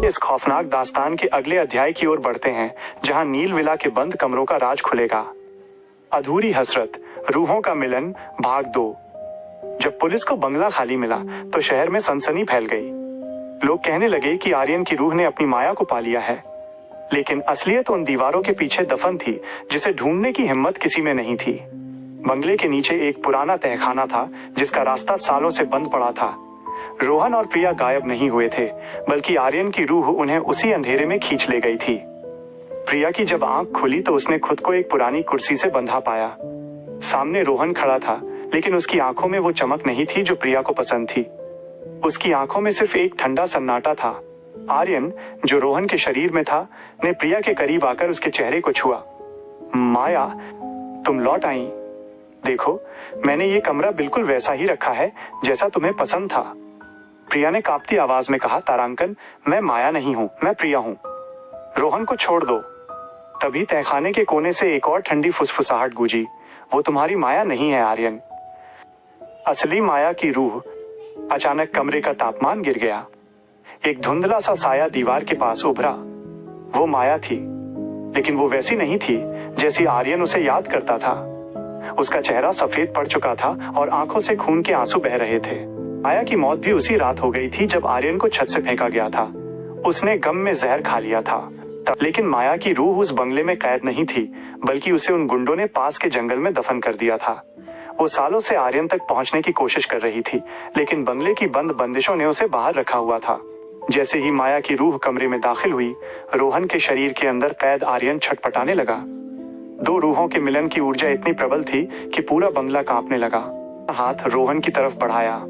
इस खौफनाक दास्तान के अगले अध्याय की ओर बढ़ते हैं, जहां नील विला के बंद कमरों का राज खुलेगा। अधूरी हसरत, रूहों का मिलन, भाग 2। जब पुलिस को बंगला खाली मिला तो शहर में सनसनी फैल गई। लोग कहने लगे कि आर्यन की रूह ने अपनी माया को पा लिया है, लेकिन असलियत उन दीवारों के पीछे दफन थी, जिसे ढूंढने की हिम्मत किसी में नहीं थी। बंगले के नीचे एक पुराना तहखाना था, जिसका रास्ता सालों से बंद पड़ा था। रोहन और प्रिया गायब नहीं हुए थे, बल्कि आर्यन की रूह उन्हें उसी अंधेरे में खींच ले गई थी। प्रिया की जब आंख खुली तो उसने खुद को एक पुरानी कुर्सी से बंधा पाया। सामने रोहन खड़ा था, लेकिन उसकी आंखों में वो चमक नहीं थी जो प्रिया को पसंद थी। उसकी आंखों में सिर्फ एक ठंडा सन्नाटा था। आर्यन, जो रोहन के शरीर में था, ने प्रिया के करीब आकर उसके चेहरे को छुआ। माया, तुम लौट आई। देखो, मैंने ये कमरा बिल्कुल वैसा ही रखा है जैसा तुम्हें पसंद था। प्रिया ने कांपती आवाज में कहा, तारांकन, मैं माया नहीं हूं, मैं प्रिया हूं। रोहन को छोड़ दो। तभी तहखाने के कोने से एक और ठंडी फुसफुसाहट गूंजी, वो तुम्हारी माया नहीं है आर्यन। असली माया की रूह। अचानक कमरे का तापमान गिर गया। एक धुंधला सा साया दीवार के पास उभरा। वो माया थी, लेकिन वो वैसी नहीं थी जैसी आर्यन उसे याद करता था। उसका चेहरा सफेद पड़ चुका था और आंखों से खून के आंसू बह रहे थे। माया की मौत भी उसी रात हो गई थी जब आर्यन को छत से फेंका गया था। उसने गम में जहर खा लिया था। लेकिन माया की रूह उस बंगले में कैद नहीं थी, बल्कि उसे उन गुंडों ने पास के जंगल में दफन कर दिया था। वो सालों से आर्यन तक पहुंचने की कोशिश कर रही थी, लेकिन बंगले की बंद बंदिशों ने उसे बाहर रखा हुआ था। जैसे ही माया की रूह कमरे में दाखिल हुई, रोहन के शरीर के अंदर कैद आर्यन छटपटाने लगा। दो रूहों के मिलन की ऊर्जा इतनी प्रबल थी कि पूरा बंगला कांपने लगा। हाथ रोहन की तरफ बढ़ाया।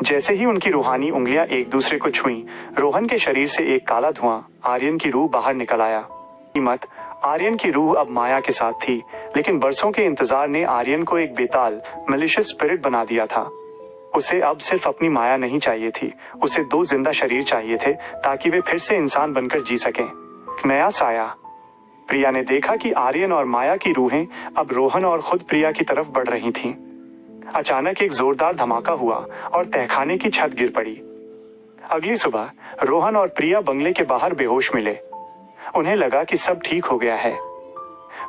जैसे ही उनकी रूहानी उंगलियां एक दूसरे को छुईं, रोहन के शरीर से एक काला धुआं, आर्यन की रूह बाहर निकल आया। कीमत, आर्यन की रूह अब माया के साथ थी, लेकिन बरसों के इंतजार ने आर्यन को एक बेताल, मैलिशियस स्पिरिट बना दिया था। उसे अब सिर्फ अपनी माया नहीं चाहिए थी, उसे दो जिंदा शरीर चाहिए थे, ताकि वे फिर से इंसान बनकर जी सकें। नया साया। प्रिया ने देखा कि आर्यन और माया की रूहें अब रोहन और खुद प्रिया की तरफ बढ़ रही थीं। अचानक एक जोरदार धमाका हुआ और तहखाने की छत गिर पड़ी। अगली सुबह रोहन और प्रिया बंगले के बाहर बेहोश मिले। उन्हें लगा कि सब ठीक हो गया है।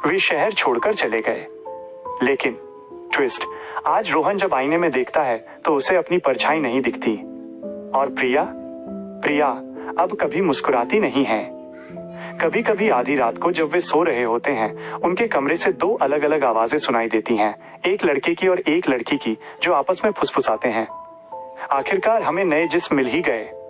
वे शहर छोड़कर चले गए। लेकिन ट्विस्ट, आज रोहन जब आईने में देखता है तो उसे अपनी परछाई नहीं दिखती। और प्रिया अब कभी मुस्कुराती नहीं है। कभी कभी आधी रात को जब वे सो रहे होते हैं, उनके कमरे से दो अलग अलग आवाजें सुनाई देती हैं, एक लड़के की और एक लड़की की, जो आपस में फुसफुसाते हैं। आखिरकार हमें नए जिस्म मिल ही गए।